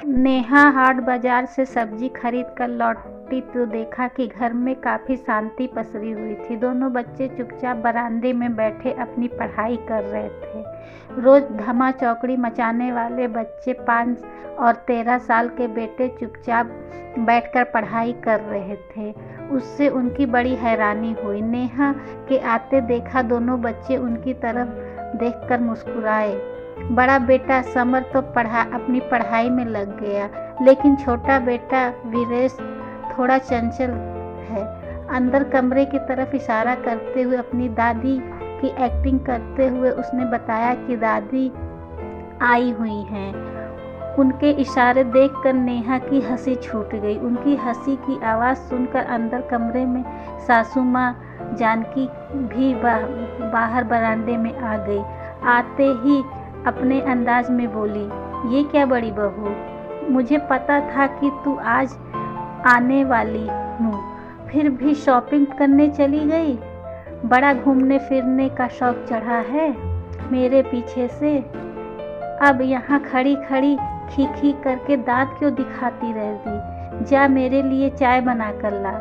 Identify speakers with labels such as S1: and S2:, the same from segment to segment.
S1: नेहा हाट बाजार से सब्जी खरीद कर लौटी तो देखा कि घर में काफी शांति पसरी हुई थी। दोनों बच्चे चुपचाप बरामदे में बैठे अपनी पढ़ाई कर रहे थे। रोज धमा चौकड़ी मचाने वाले बच्चे 5 और 13 साल के बेटे चुपचाप बैठकर पढ़ाई कर रहे थे। उससे उनकी बड़ी हैरानी हुई। नेहा के आते देखा दोनों बच्चे उनकी तरफ देखकर मुस्कुराए। बड़ा बेटा समर तो अपनी पढ़ाई में लग गया, लेकिन छोटा बेटा वीरेश थोड़ा चंचल है। अंदर कमरे की तरफ इशारा करते हुए अपनी दादी की एक्टिंग करते हुए उसने बताया कि दादी आई हुई हैं। उनके इशारे देखकर नेहा की हंसी छूट गई। उनकी हंसी की आवाज़ सुनकर अंदर कमरे में सासू माँ जानकी भी बाहर बरामदे में आ गई। आते ही अपने अंदाज में बोली, ये क्या बड़ी बहू, मुझे पता था कि तू आज आने वाली हूँ, फिर भी शॉपिंग करने चली गई। बड़ा घूमने फिरने का शौक चढ़ा है मेरे पीछे से। अब यहाँ खड़ी खड़ी खी खी करके दांत क्यों दिखाती रहती? जा मेरे लिए चाय बना कर ला।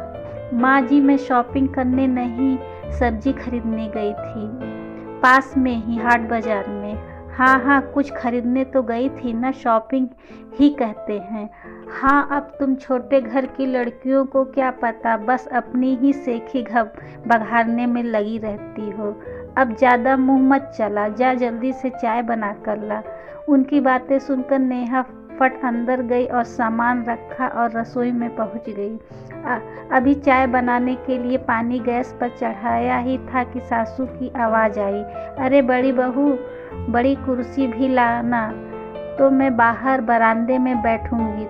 S1: माँ जी मैं शॉपिंग करने नहीं, सब्जी खरीदने गई थी, पास में ही हाट बाजार में। हाँ कुछ खरीदने तो गई थी ना, शॉपिंग ही कहते हैं। हाँ अब तुम छोटे घर की लड़कियों को क्या पता, बस अपनी ही सेखी बघारने में लगी रहती हो। अब ज़्यादा मुंह मत चला, जा जल्दी से चाय बना कर ला। उनकी बातें सुनकर नेहा फट अंदर गई और सामान रखा और रसोई में पहुंच गई। अभी चाय बनाने के लिए पानी गैस पर चढ़ाया ही था कि सासू की आवाज़ आई, अरे बड़ी बहू, बड़ी कुर्सी भी लाना, तो मैं बाहर बरामदे में बैठूंगी।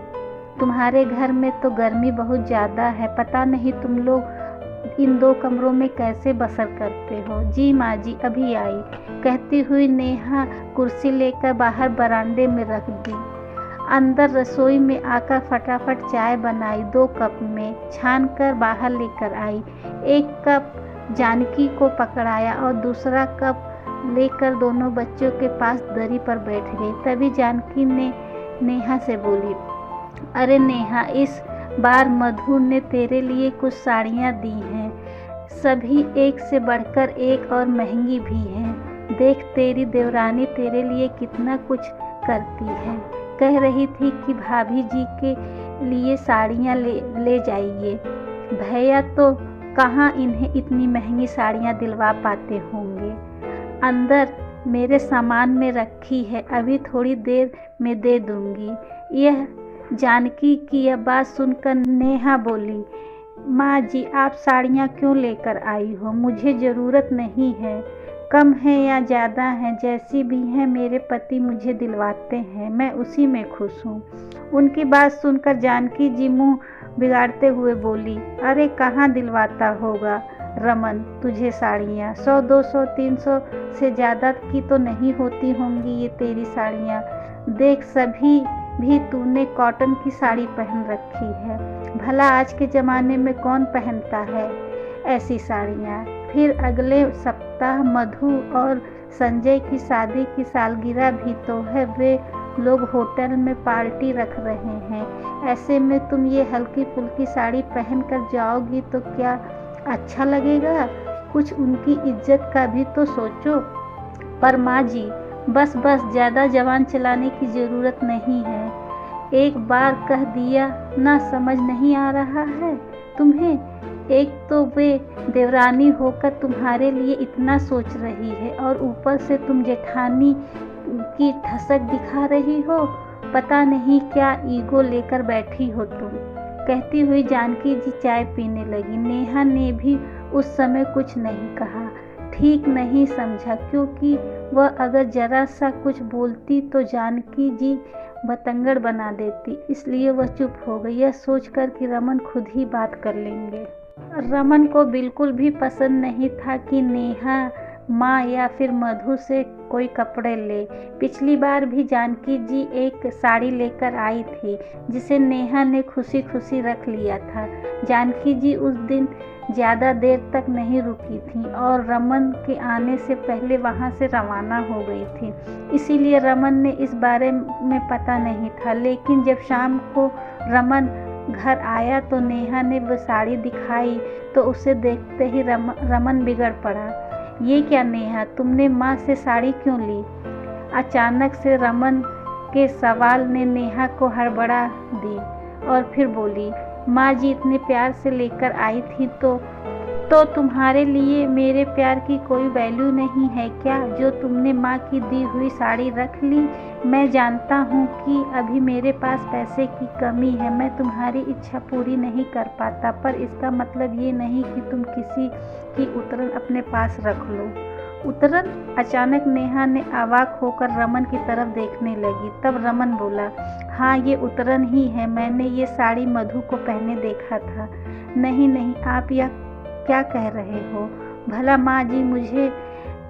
S1: तुम्हारे घर में तो गर्मी बहुत ज़्यादा है, पता नहीं तुम लोग इन 2 कमरों में कैसे बसर करते हो। जी माँ जी अभी आई, कहती हुई नेहा कुर्सी लेकर बाहर बरामदे में रख दी। अंदर रसोई में आकर फटाफट चाय बनाई, 2 कप में छान कर बाहर लेकर आई। 1 कप जानकी को पकड़ाया और दूसरा कप लेकर दोनों बच्चों के पास दरी पर बैठ गई। तभी जानकी ने नेहा से बोली, अरे नेहा, इस बार मधु ने तेरे लिए कुछ साड़ियाँ दी हैं, सभी एक से बढ़कर एक और महंगी भी हैं। देख तेरी देवरानी तेरे लिए कितना कुछ करती है। कह रही थी कि भाभी जी के लिए साड़ियाँ ले जाइए। भैया तो कहाँ इन्हें इतनी महंगी साड़ियाँ दिलवा पाते होंगे। अंदर मेरे सामान में रखी है, अभी थोड़ी देर में दे दूंगी। यह जानकी की यह बात सुनकर नेहा बोली, माँ जी आप साड़ियाँ क्यों लेकर आई हो, मुझे ज़रूरत नहीं है। कम है या ज़्यादा है, जैसी भी हैं मेरे पति मुझे दिलवाते हैं, मैं उसी में खुश हूँ। उनकी बात सुनकर जानकी जी मुँह बिगाड़ते हुए बोली, अरे कहाँ दिलवाता होगा रमन तुझे साड़ियाँ, 100, 200, 300 से ज़्यादा की तो नहीं होती होंगी ये तेरी साड़ियाँ। देख सभी भी तूने कॉटन की साड़ी पहन रखी है, भला आज के ज़माने में कौन पहनता है ऐसी साड़ियाँ। फिर अगले सप्ताह मधु और संजय की शादी की सालगिरह भी तो है, वे लोग होटल में पार्टी रख रहे हैं। ऐसे में तुम ये हल्की फुल्की साड़ी पहन कर जाओगी तो क्या अच्छा लगेगा? कुछ उनकी इज्जत का भी तो सोचो। पर माँ जी बस ज़्यादा जवान चलाने की ज़रूरत नहीं है, एक बार कह दिया ना, समझ नहीं आ रहा है तुम्हें? एक तो वे देवरानी होकर तुम्हारे लिए इतना सोच रही है और ऊपर से तुम जेठानी की ठसक दिखा रही हो, पता नहीं क्या ईगो लेकर बैठी हो तुम। कहती हुई जानकी जी चाय पीने लगी। नेहा ने भी उस समय कुछ नहीं कहा, ठीक नहीं समझा, क्योंकि वह अगर जरा सा कुछ बोलती तो जानकी जी बतंगड़ बना देती, इसलिए वह चुप हो गई, यह सोचकर कि रमन खुद ही बात कर लेंगे। रमन को बिल्कुल भी पसंद नहीं था कि नेहा माँ या फिर मधु से कोई कपड़े ले। पिछली बार भी जानकी जी एक साड़ी लेकर आई थी जिसे नेहा ने खुशी खुशी रख लिया था। जानकी जी उस दिन ज़्यादा देर तक नहीं रुकी थी और रमन के आने से पहले वहाँ से रवाना हो गई थी, इसीलिए रमन ने इस बारे में पता नहीं था। लेकिन जब शाम को रमन घर आया तो नेहा ने वो साड़ी दिखाई तो उसे देखते ही रमन बिगड़ पड़ा। ये क्या नेहा, तुमने माँ से साड़ी क्यों ली? अचानक से रमन के सवाल ने नेहा को हड़बड़ा दी और फिर बोली, माँ जी इतने प्यार से लेकर आई थी तो तुम्हारे लिए मेरे प्यार की कोई वैल्यू नहीं है क्या, जो तुमने माँ की दी हुई साड़ी रख ली? मैं जानता हूँ कि अभी मेरे पास पैसे की कमी है, मैं तुम्हारी इच्छा पूरी नहीं कर पाता, पर इसका मतलब ये नहीं कि तुम किसी की उतरन अपने पास रख लो। उतरन? अचानक नेहा ने अवाक होकर रमन की तरफ देखने लगी। तब रमन बोला, हाँ ये उतरन ही है, मैंने ये साड़ी मधु को पहने देखा था। नहीं नहीं, आप यह क्या कह रहे हो? भला माँ जी मुझे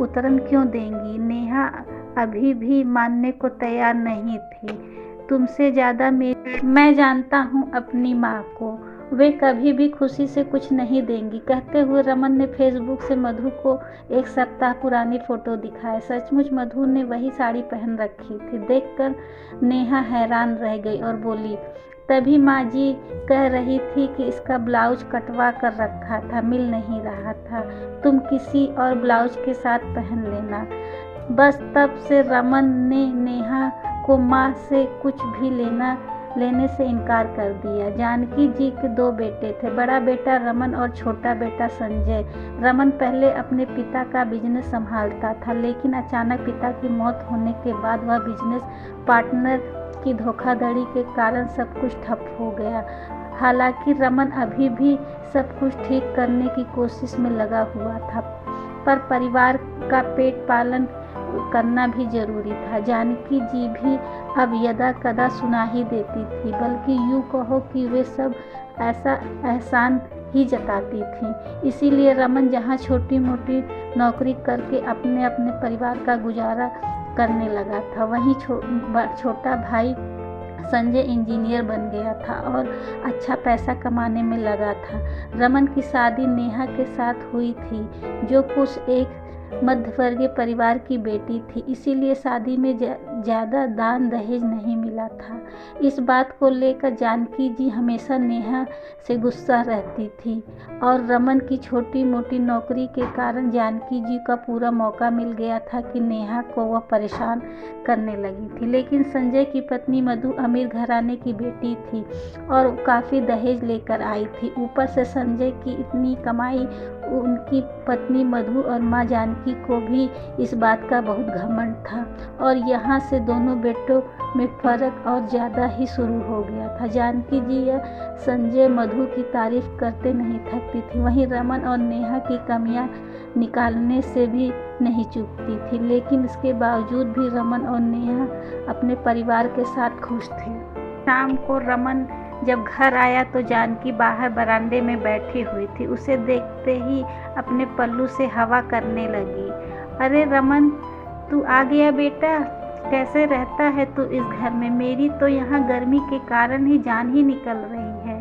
S1: उतरन क्यों देंगी? नेहा अभी भी मानने को तैयार नहीं थी। तुमसे ज़्यादा मैं जानता हूँ अपनी माँ को, वे कभी भी खुशी से कुछ नहीं देंगी। कहते हुए रमन ने फेसबुक से मधु को एक सप्ताह पुरानी फ़ोटो दिखाई। सचमुच मधु ने वही साड़ी पहन रखी थी। देखकर नेहा हैरान रह गई और बोली, तभी माँ जी कह रही थी कि इसका ब्लाउज कटवा कर रखा था, मिल नहीं रहा था, तुम किसी और ब्लाउज के साथ पहन लेना। बस तब से रमन ने नेहा को माँ से कुछ भी लेने से इनकार कर दिया। जानकी जी के 2 बेटे थे, बड़ा बेटा रमन और छोटा बेटा संजय। रमन पहले अपने पिता का बिजनेस संभालता था, लेकिन अचानक पिता की मौत होने के बाद वह बिजनेस पार्टनर की धोखाधड़ी के कारण सब कुछ ठप हो गया। हालांकि रमन अभी भी सब कुछ ठीक करने की कोशिश में लगा हुआ था, पर परिवार का पेट पालन करना भी जरूरी था। जानकी जी भी अब यदा कदा सुना ही देती थी, बल्कि यूँ कहो कि वे सब ऐसा एहसान ही जताती थी। इसीलिए रमन जहाँ छोटी मोटी नौकरी करके अपने परिवार का गुजारा करने लगा था, वहीं छोटा भाई संजय इंजीनियर बन गया था और अच्छा पैसा कमाने में लगा था। रमन की शादी नेहा के साथ हुई थी, जो कुछ एक मध्यवर्गीय परिवार की बेटी थी, इसीलिए शादी में ज़्यादा दान दहेज नहीं मिला था। इस बात को लेकर जानकी जी हमेशा नेहा से गुस्सा रहती थी और रमन की छोटी मोटी नौकरी के कारण जानकी जी का पूरा मौका मिल गया था कि नेहा को वह परेशान करने लगी थी। लेकिन संजय की पत्नी मधु अमीर घराने की बेटी थी और काफ़ी दहेज लेकर आई थी। ऊपर से संजय की इतनी कमाई, उनकी पत्नी मधु और माँ जानकी को भी इस बात का बहुत घमंड था और यहाँ से दोनों बेटों में फ़र्क और ज़्यादा ही शुरू हो गया था। जानकी जी या संजय मधु की तारीफ करते नहीं थकती थी, वहीं रमन और नेहा की कमियाँ निकालने से भी नहीं चूकती थी। लेकिन इसके बावजूद भी रमन और नेहा अपने परिवार के साथ खुश थे। शाम को रमन जब घर आया तो जानकी बाहर बरामदे में बैठी हुई थी। उसे देखते ही अपने पल्लू से हवा करने लगी। अरे रमन, तू आ गया बेटा, कैसे रहता है तू इस घर में? मेरी तो यहाँ गर्मी के कारण ही जान ही निकल रही है।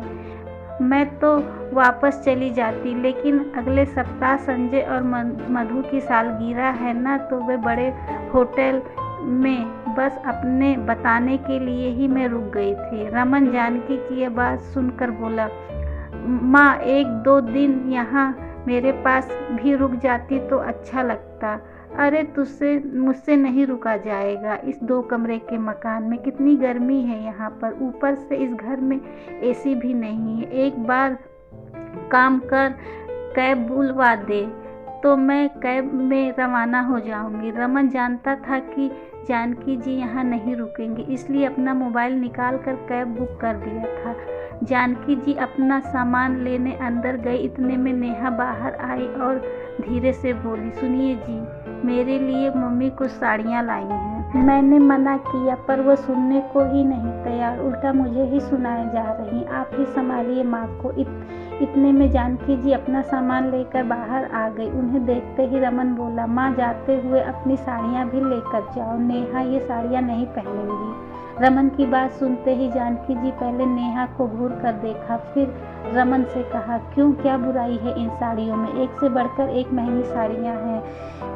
S1: मैं तो वापस चली जाती, लेकिन अगले सप्ताह संजय और मधु की सालगिरह है ना, तो वे बड़े होटल में बस अपने बताने के लिए ही मैं रुक गई थी। रमन जानकी की यह बात सुनकर बोला, माँ 1-2 दिन यहाँ मेरे पास भी रुक जाती तो अच्छा लगता। अरे मुझसे नहीं रुका जाएगा। इस 2 कमरे के मकान में कितनी गर्मी है यहाँ पर, ऊपर से इस घर में एसी भी नहीं है। एक बार काम कर, कैब बुलवा दे तो मैं कैब में रवाना हो जाऊंगी। रमन जानता था कि जानकी जी यहाँ नहीं रुकेंगी, इसलिए अपना मोबाइल निकाल कर कैब बुक कर दिया था। जानकी जी अपना सामान लेने अंदर गई, इतने में नेहा बाहर आई और धीरे से बोली, सुनिए जी, मेरे लिए मम्मी कुछ साड़ियाँ लाई हैं। मैंने मना किया पर वो सुनने को ही नहीं तैयार, उल्टा मुझे ही सुनाए जा रही। आप ही संभालिए माँ को। इतने में जानकी जी अपना सामान लेकर बाहर आ गई। उन्हें देखते ही रमन बोला, माँ जाते हुए अपनी साड़ियाँ भी लेकर जाओ, नेहा ये साड़ियाँ नहीं पहनेंगी। रमन की बात सुनते ही जानकी जी पहले नेहा को घूर कर देखा, फिर रमन से कहा, क्यों, क्या बुराई है इन साड़ियों में? एक से बढ़कर एक महंगी साड़ियाँ हैं।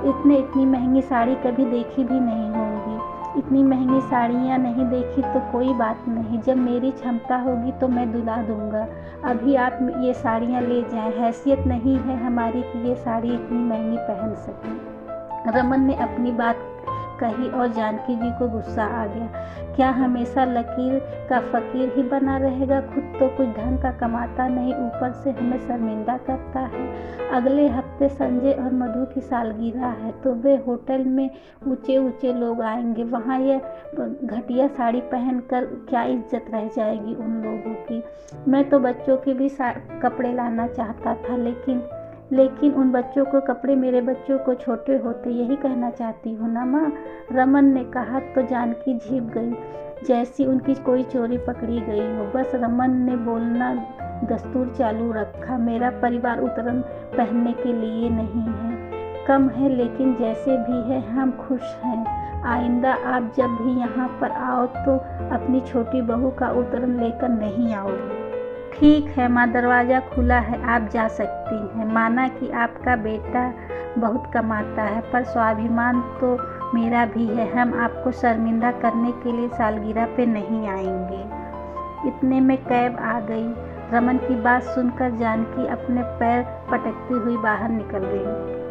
S1: इतनी महंगी साड़ी कभी देखी भी नहीं होंगी। इतनी महंगी साड़ियाँ नहीं देखी तो कोई बात नहीं, जब मेरी क्षमता होगी तो मैं दिला दूंगा। अभी आप ये साड़ियाँ ले जाएं, हैसियत नहीं है हमारी कि ये साड़ी इतनी महंगी पहन सकें। रमन ने अपनी बात कही और जानकी जी को गुस्सा आ गया। क्या हमेशा लकीर का फकीर ही बना रहेगा? खुद तो कुछ ढंग का कमाता नहीं, ऊपर से हमें शर्मिंदा करता है। अगले हफ्ते संजय और मधु की सालगिरह है तो वे होटल में ऊंचे ऊंचे लोग आएंगे। वहाँ ये घटिया साड़ी पहनकर क्या इज्जत रह जाएगी उन लोगों की। मैं तो बच्चों के भी कपड़े लाना चाहता था, लेकिन उन बच्चों को कपड़े मेरे बच्चों को छोटे होते, यही कहना चाहती हूँ ना माँ? रमन ने कहा तो जानकी झिप गई, जैसी उनकी कोई चोरी पकड़ी गई हो। बस रमन ने बोलना दस्तूर चालू रखा, मेरा परिवार उतरन पहनने के लिए नहीं है, कम है, लेकिन जैसे भी है हम खुश हैं। आइंदा आप जब भी यहाँ पर आओ तो अपनी छोटी बहू का उतरन लेकर नहीं आओगे। ठीक है माँ, दरवाज़ा खुला है, आप जा सकती हैं। माना कि आपका बेटा बहुत कमाता है, पर स्वाभिमान तो मेरा भी है। हम आपको शर्मिंदा करने के लिए सालगिरह पे नहीं आएंगे। इतने में कैब आ गई। रमन की बात सुनकर जानकी अपने पैर पटकती हुई बाहर निकल गई।